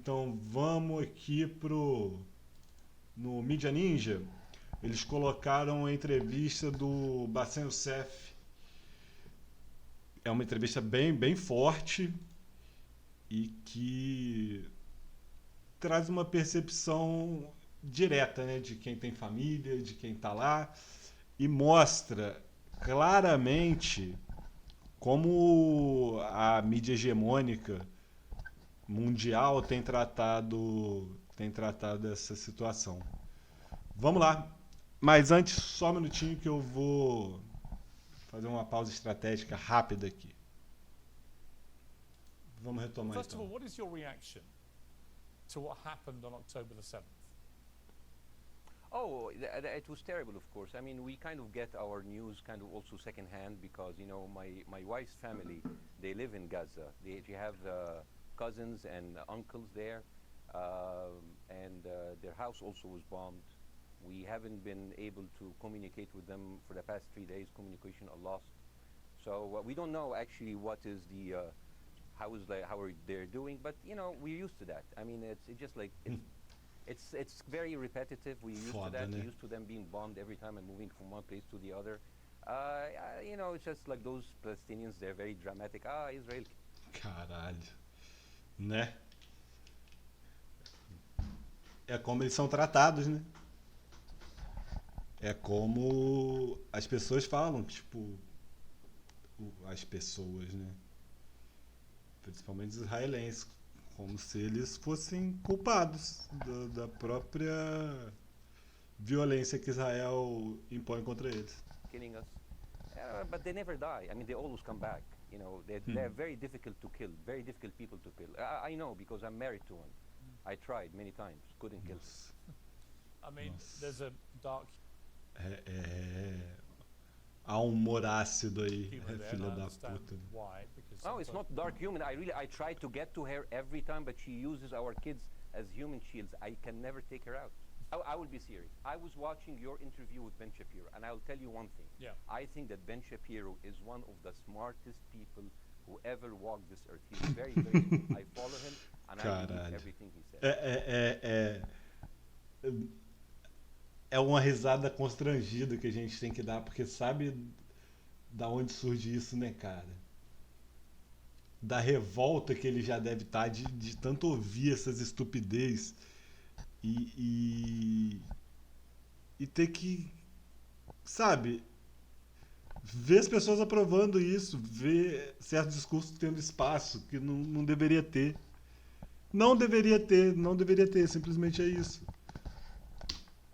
Então vamos aqui no Mídia Ninja. Eles colocaram a entrevista do Bassem Youssef. É uma entrevista bem forte e que traz uma percepção direta, né, de quem tem família, de quem está lá, e mostra claramente como a mídia hegemônica mundial tem tratado essa situação. Vamos lá. Mas antes, só um minutinho que eu vou fazer uma pausa estratégica rápida aqui. Vamos retomar First of all, então. what is your reaction to what happened on October the 7th? Oh, it was terrible, of course. I mean, we kind of get our news kind of also secondhand because, you know, my wife's family, they live in Gaza. They have cousins and uncles there, and their house also was bombed. We haven't been able to communicate with them for the past 3 days. Communication are lost. So we don't know actually what is the, how are they doing, but, you know, we're used to that. I mean, it's just like... It's very repetitive. We're used to that. We're used to them being bombed every time and moving from one place to the other. You know, it's just like those Palestinians, they're very dramatic. Israel. Caralho. Né? É como eles são tratados, né? É como as pessoas falam, tipo... As pessoas, né? Principalmente os israelenses. Como se eles fossem culpados da própria violência que Israel impõe contra eles. Killing us. But they never die. I mean, they always come back. You know, they're very difficult to kill, very difficult people to kill. I know because I'm married to one. I tried many times, couldn't kill them. I mean, there's a dark... Há um humor ácido aí, filha da puta. No, it's not dark humor. I try to get to her every time, but she uses our kids as human shields. I can never take her out. I will be serious. I was watching your interview with Ben Shapiro, and I'll tell you one thing. Yeah. I think that Ben Shapiro is one of the smartest people who ever walked this earth. He's very, very I follow him, and I believe everything he says. É uma risada constrangida que a gente tem que dar, porque sabe da onde surge isso, né, cara? Da revolta que ele já deve estar de tanto ouvir essas estupidez e ter que, sabe, ver as pessoas aprovando isso, ver certos discursos tendo espaço que não deveria ter. Não deveria ter, simplesmente é isso.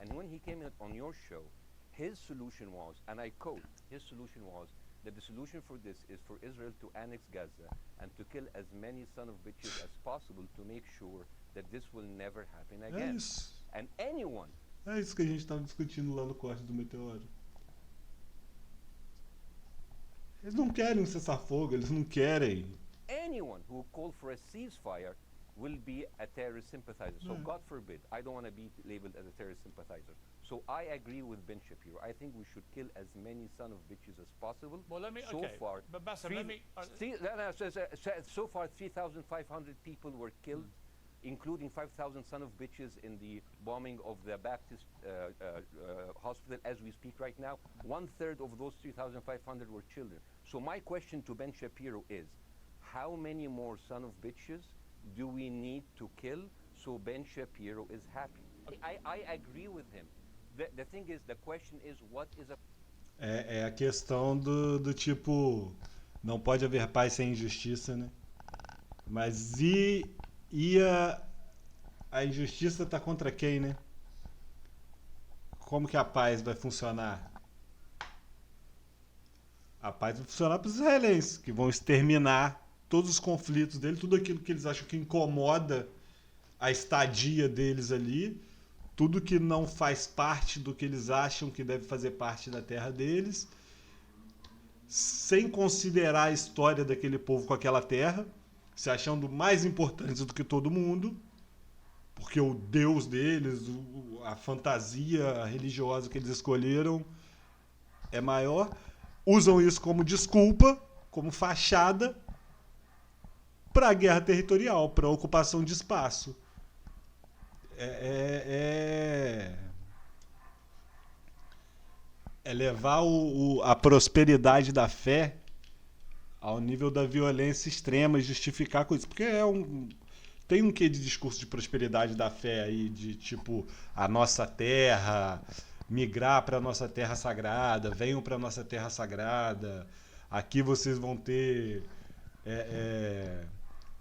And when he came on your show, his solution was, and I quote, his solution was that the solution for this is for Israel to annex Gaza and to kill as many son of bitches as possible to make sure that this will never happen again. É isso. And anyone... É isso que a gente estava discutindo lá no Cortes do Meteoro. Eles não querem um cessar-fogo, eles não querem. Anyone who called for a ceasefire will be a terrorist sympathizer. So God forbid, I don't want to be labeled as a terrorist sympathizer. So I agree with Ben Shapiro. I think we should kill as many son of bitches as possible. Well, let me... So okay, far, but Bassem, let me... so far, 3,500 people were killed, including 5,000 son of bitches in the bombing of the Baptist hospital as we speak right now. 1/3 of those 3,500 were children. So my question to Ben Shapiro is, how many more son of bitches do we need to kill so Ben Shapiro is happy? I agree with him. The thing is, the question is, what is a... É a questão do tipo, não pode haver paz sem injustiça, né? Mas a injustiça tá contra quem, né? Como que a paz vai funcionar? A paz vai funcionar para os israelenses, que vão exterminar todos os conflitos dele, tudo aquilo que eles acham que incomoda a estadia deles ali, tudo que não faz parte do que eles acham que deve fazer parte da terra deles, sem considerar a história daquele povo com aquela terra, se achando mais importantes do que todo mundo, porque o Deus deles, a fantasia religiosa que eles escolheram é maior. Usam isso como desculpa, como fachada, para a guerra territorial, para a ocupação de espaço. É levar a prosperidade da fé ao nível da violência extrema e justificar com isso. Porque tem um quê de discurso de prosperidade da fé aí, de tipo, a nossa terra, migrar para a nossa terra sagrada, venham para a nossa terra sagrada, aqui vocês vão ter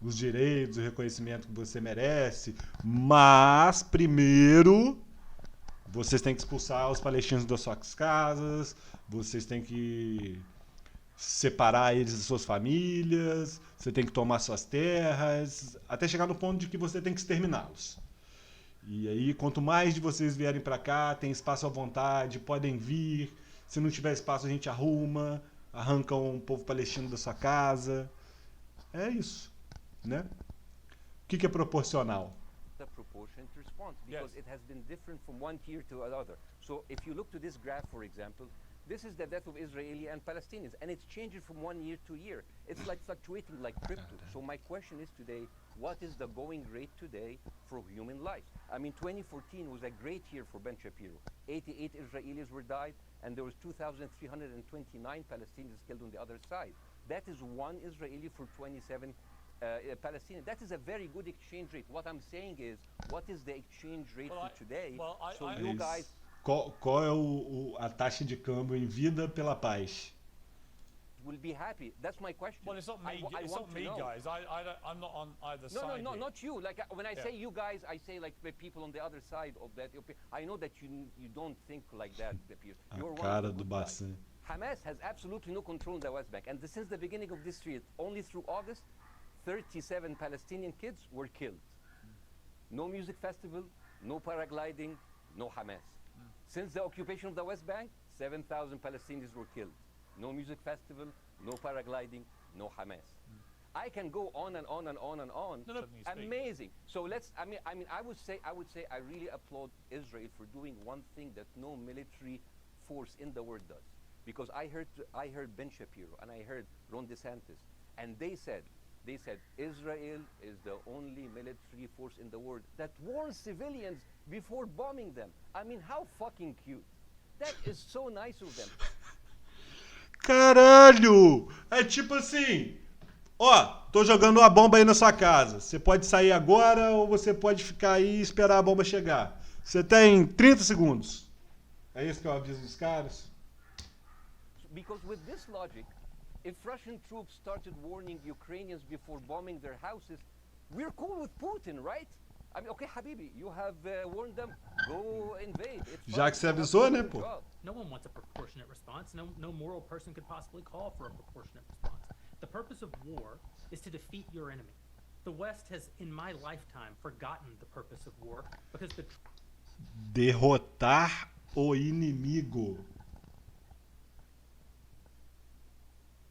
os direitos, o reconhecimento que você merece, mas primeiro vocês têm que expulsar os palestinos das suas casas, vocês têm que separar eles das suas famílias, você tem que tomar suas terras, até chegar no ponto de que você tem que exterminá-los. E aí, quanto mais de vocês vierem para cá, tem espaço à vontade, podem vir. Se não tiver espaço, a gente arruma, arranca um povo palestino da sua casa. É isso, né? O que é proporcional? The proportionate response, because it has been different from one tier to another. So if you look to this graph, for example, this is the death of Israeli and Palestinians, and it's changing from 1 year to year. It's like fluctuating like crypto. So my question is today, what is the going rate today for human life? I mean, 2014 was a great year for Ben Shapiro. 88 Israelis were died, and there was 2,329 Palestinians killed on the other side. That is one Israeli for 27 Palestinians. That is a very good exchange rate. What I'm saying is, what is the exchange rate for today? So you guys... Qual é a taxa de câmbio em vida pela paz? Will be happy. That's my question. Well, it's not me, guys. I'm not on either side. No, not you. Like when I say you guys, I say like the people on the other side of that. I know that you don't think like that. You're a cara do Bassem. Hamas has absolutely no control in the West Bank, and since the beginning of this year, only through August, 37 Palestinian kids were killed. No music festival, no paragliding, no Hamas. Since the occupation of the West Bank, 7,000 Palestinians were killed. No music festival, no paragliding, no Hamas. I can go on and on and on and on. No, amazing. So I would say I really applaud Israel for doing one thing that no military force in the world does. Because I heard Ben Shapiro and I heard Ron DeSantis, and they said Israel is the only military force in the world that warns civilians before bombing them. I mean, how fucking cute. That is so nice of them. Caralho! É tipo assim, ó, tô jogando uma bomba aí na sua casa. Você pode sair agora ou você pode ficar aí e esperar a bomba chegar. Você tem 30 segundos. É isso que eu aviso dos caras? Because with this logic, if Russian troops started warning Ukrainians before bombing their houses, we're cool with Putin, right? I mean, okay, Habibi, you have warned them, go invade. Já que você avisou, né, pô? No one wants a proportionate response. No moral person could possibly call for a proportionate response. The purpose of war is to defeat your enemy. The West has, in my lifetime, forgotten the purpose of war because derrotar o inimigo.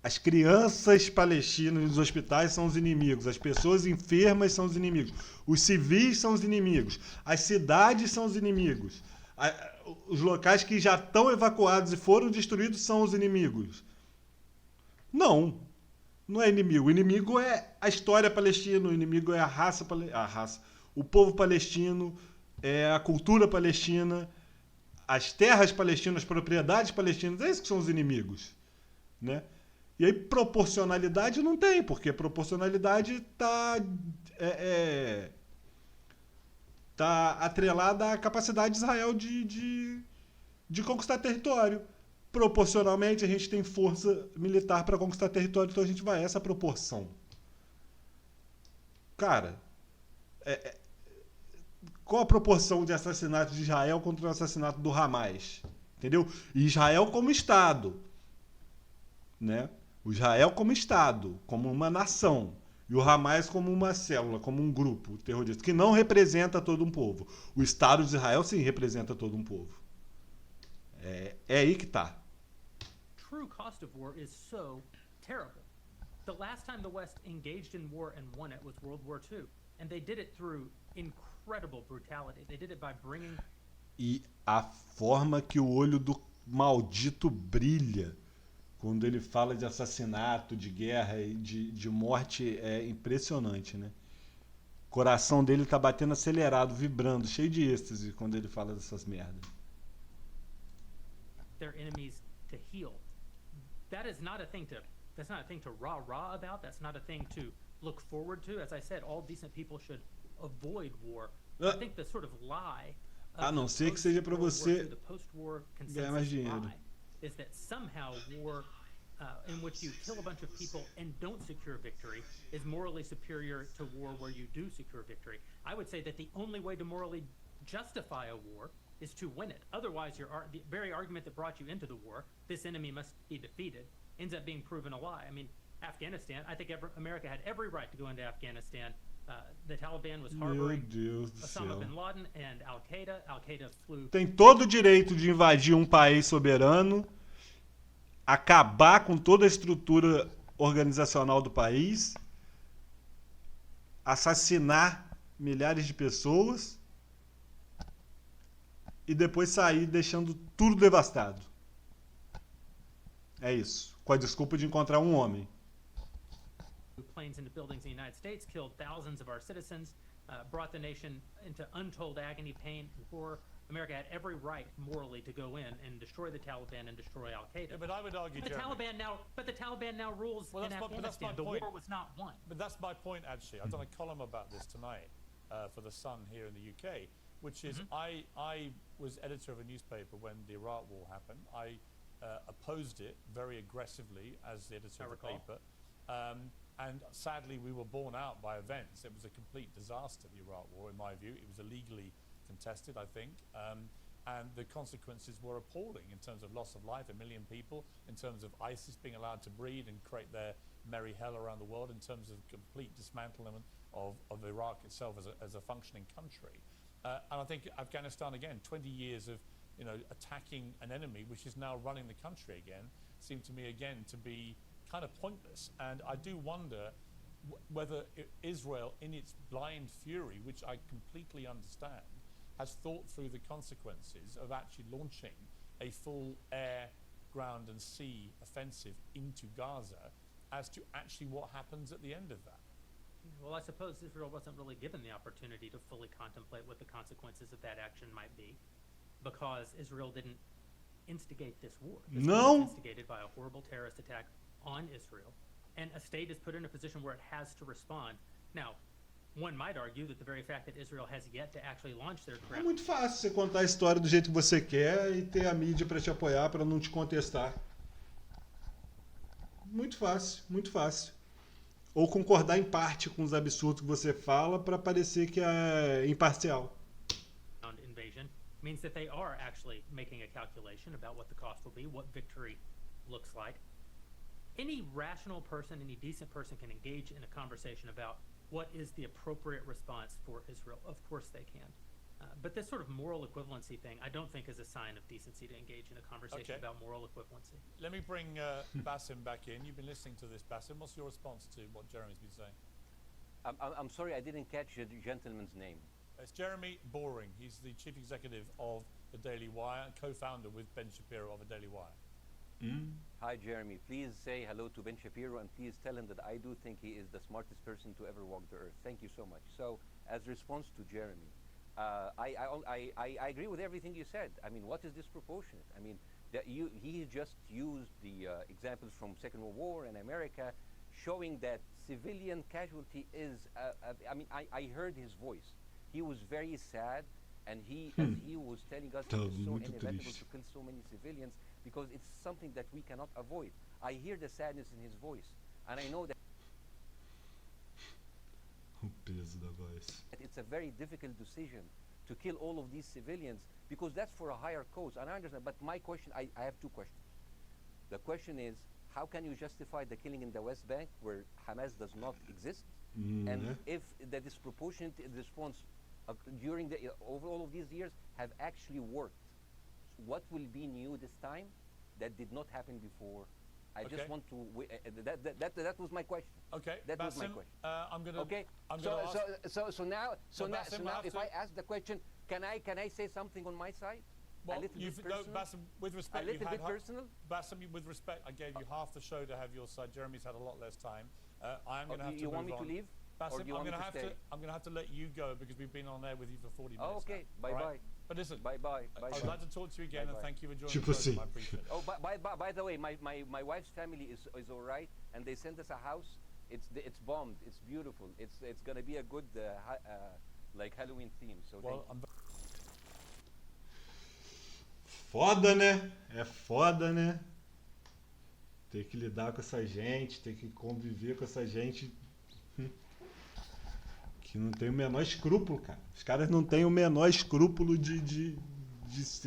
As crianças palestinas nos hospitais são os inimigos. As pessoas enfermas são os inimigos. Os civis são os inimigos. As cidades são os inimigos. Os locais que já estão evacuados e foram destruídos são os inimigos. Não. Não é inimigo. O inimigo é a história palestina. O inimigo é a raça. O povo palestino. É a cultura palestina. As terras palestinas, as propriedades palestinas. É isso que são os inimigos. Né? E aí proporcionalidade não tem, porque proporcionalidade está atrelada à capacidade de Israel de conquistar território. Proporcionalmente, a gente tem força militar para conquistar território, então a gente vai a essa proporção. Cara, qual a proporção de assassinato de Israel contra o assassinato do Hamas? Entendeu? E Israel como Estado, né? O Israel como Estado, como uma nação, e o Hamas como uma célula, como um grupo terrorista, que não representa todo um povo. O Estado de Israel, sim, representa todo um povo. É aí que tá. True cost of war is so terrible. The last time the West engaged in war and won it was World War II. And they did it through incredible brutality. They did it by bringing... E a forma que o olho do maldito brilha Quando ele fala de assassinato, de guerra e de morte, é impressionante, né? O coração dele tá batendo acelerado, vibrando, cheio de êxtase quando ele fala dessas merdas. Their enemies to heal. That is not a thing to, that's not a thing to rah-rah about. That's not a thing to look forward to. As I said, all decent people should avoid war. I think the sort of lie A não ser que seja para você ganhar mais dinheiro. Is that somehow war in which you kill a bunch of people and don't secure victory is morally superior to war where you do secure victory. I would say that the only way to morally justify a war is to win it. Otherwise, the very argument that brought you into the war, this enemy must be defeated, ends up being proven a lie. I mean, Afghanistan, I think America had every right to go into Afghanistan. The Taliban was harboring Osama bin Laden and Al-Qaeda. Al-Qaeda flew... Tem todo o direito de invadir um país soberano, acabar com toda a estrutura organizacional do país, assassinar milhares de pessoas e depois sair deixando tudo devastado. É isso. Com a desculpa de encontrar um homem. Planes into buildings in the United States, killed thousands of our citizens, brought the nation into untold agony, pain, and horror. America had every right morally to go in and destroy the Taliban and destroy Al-Qaeda. Yeah, but I would argue, the Taliban now rules in Afghanistan. The war was not won. But that's my point, actually. I've done a column about this tonight for The Sun here in the UK, which is I was editor of a newspaper when the Iraq War happened. I opposed it very aggressively as the editor of the paper. And sadly, we were borne out by events. It was a complete disaster, the Iraq War, in my view. It was illegally contested, I think. And the consequences were appalling in terms of loss of life, 1 million people, in terms of ISIS being allowed to breed and create their merry hell around the world, in terms of complete dismantlement of Iraq itself as a functioning country. And I think Afghanistan, again, 20 years of attacking an enemy, which is now running the country again, seemed to me, again, to be kind of pointless. And I do wonder whether Israel, in its blind fury, which I completely understand, has thought through the consequences of actually launching a full air, ground and sea offensive into Gaza as to actually what happens at the end of that. Well, I suppose Israel wasn't really given the opportunity to fully contemplate what the consequences of that action might be, because Israel didn't instigate this war. This war was instigated by a horrible terrorist attack on Israel, and a state is put in a position where it has to respond. Now, one might argue that the very fact that Israel has yet to actually launch their ground... É muito fácil você contar a história do jeito que você quer e ter a mídia para te apoiar, para não te contestar. Muito fácil, muito fácil. Ou concordar em parte com os absurdos que você fala para parecer que é imparcial. Invasion means that they are actually making a calculation about what the cost will be, what victory looks like. Any rational person, any decent person can engage in a conversation about what is the appropriate response for Israel. Of course they can. But this sort of moral equivalency thing, I don't think is a sign of decency to engage in a conversation about moral equivalency. Let me bring Bassem back in. You've been listening to this, Bassem. What's your response to what Jeremy's been saying? I'm sorry, I didn't catch the gentleman's name. It's Jeremy Boring. He's the chief executive of the Daily Wire and co-founder with Ben Shapiro of the Daily Wire. Hi, Jeremy. Please say hello to Ben Shapiro, and please tell him that I do think he is the smartest person to ever walk the earth. Thank you so much. So, as a response to Jeremy, I agree with everything you said. I mean, what is disproportionate? I mean, he just used the examples from Second World War and America, showing that civilian casualty is. I mean, I heard his voice. He was very sad, and he was telling us it was so inevitable to kill so many civilians because it's something that we cannot avoid. I hear the sadness in his voice, and I know that. O peso da voz. It's a very difficult decision to kill all of these civilians because that's for a higher cause. And I understand, but my question, I have two questions. The question is, how can you justify the killing in the West Bank where Hamas does not exist? And if the disproportionate response during over all of these years have actually worked, what will be new this time that did not happen before? I just want to. That was my question. Okay, that Bassem, was my question. I'm gonna. Okay. I'm gonna so now, Bassem, if I ask the question, can I say something on my side? Well, little bit no, personal. Bassem, with A respect, you little had bit personal. Bassem, with respect, I gave you half the show to have your side. Jeremy's had a lot less time. I am going to have to You move want me on. to leave? Bassem, Or do you want me to stay? I'm going to have to let you go because we've been on air with you for 40 minutes. Oh, okay. Now, Bye all bye. right? But listen, Bye bye. Bye I'd bye. like to talk to you again, and Bye-bye. thank you for joining Tipo the program. assim. I appreciate it. Oh, by the way, my wife's family is all right, and they sent us a house. It's bombed. It's beautiful. It's gonna be a good like Halloween theme. So Well, thank you. Foda, né? É foda, né? Ter que lidar com essa gente, ter que conviver com essa gente que não tem o menor escrúpulo, cara. Os caras não têm o menor escrúpulo de ser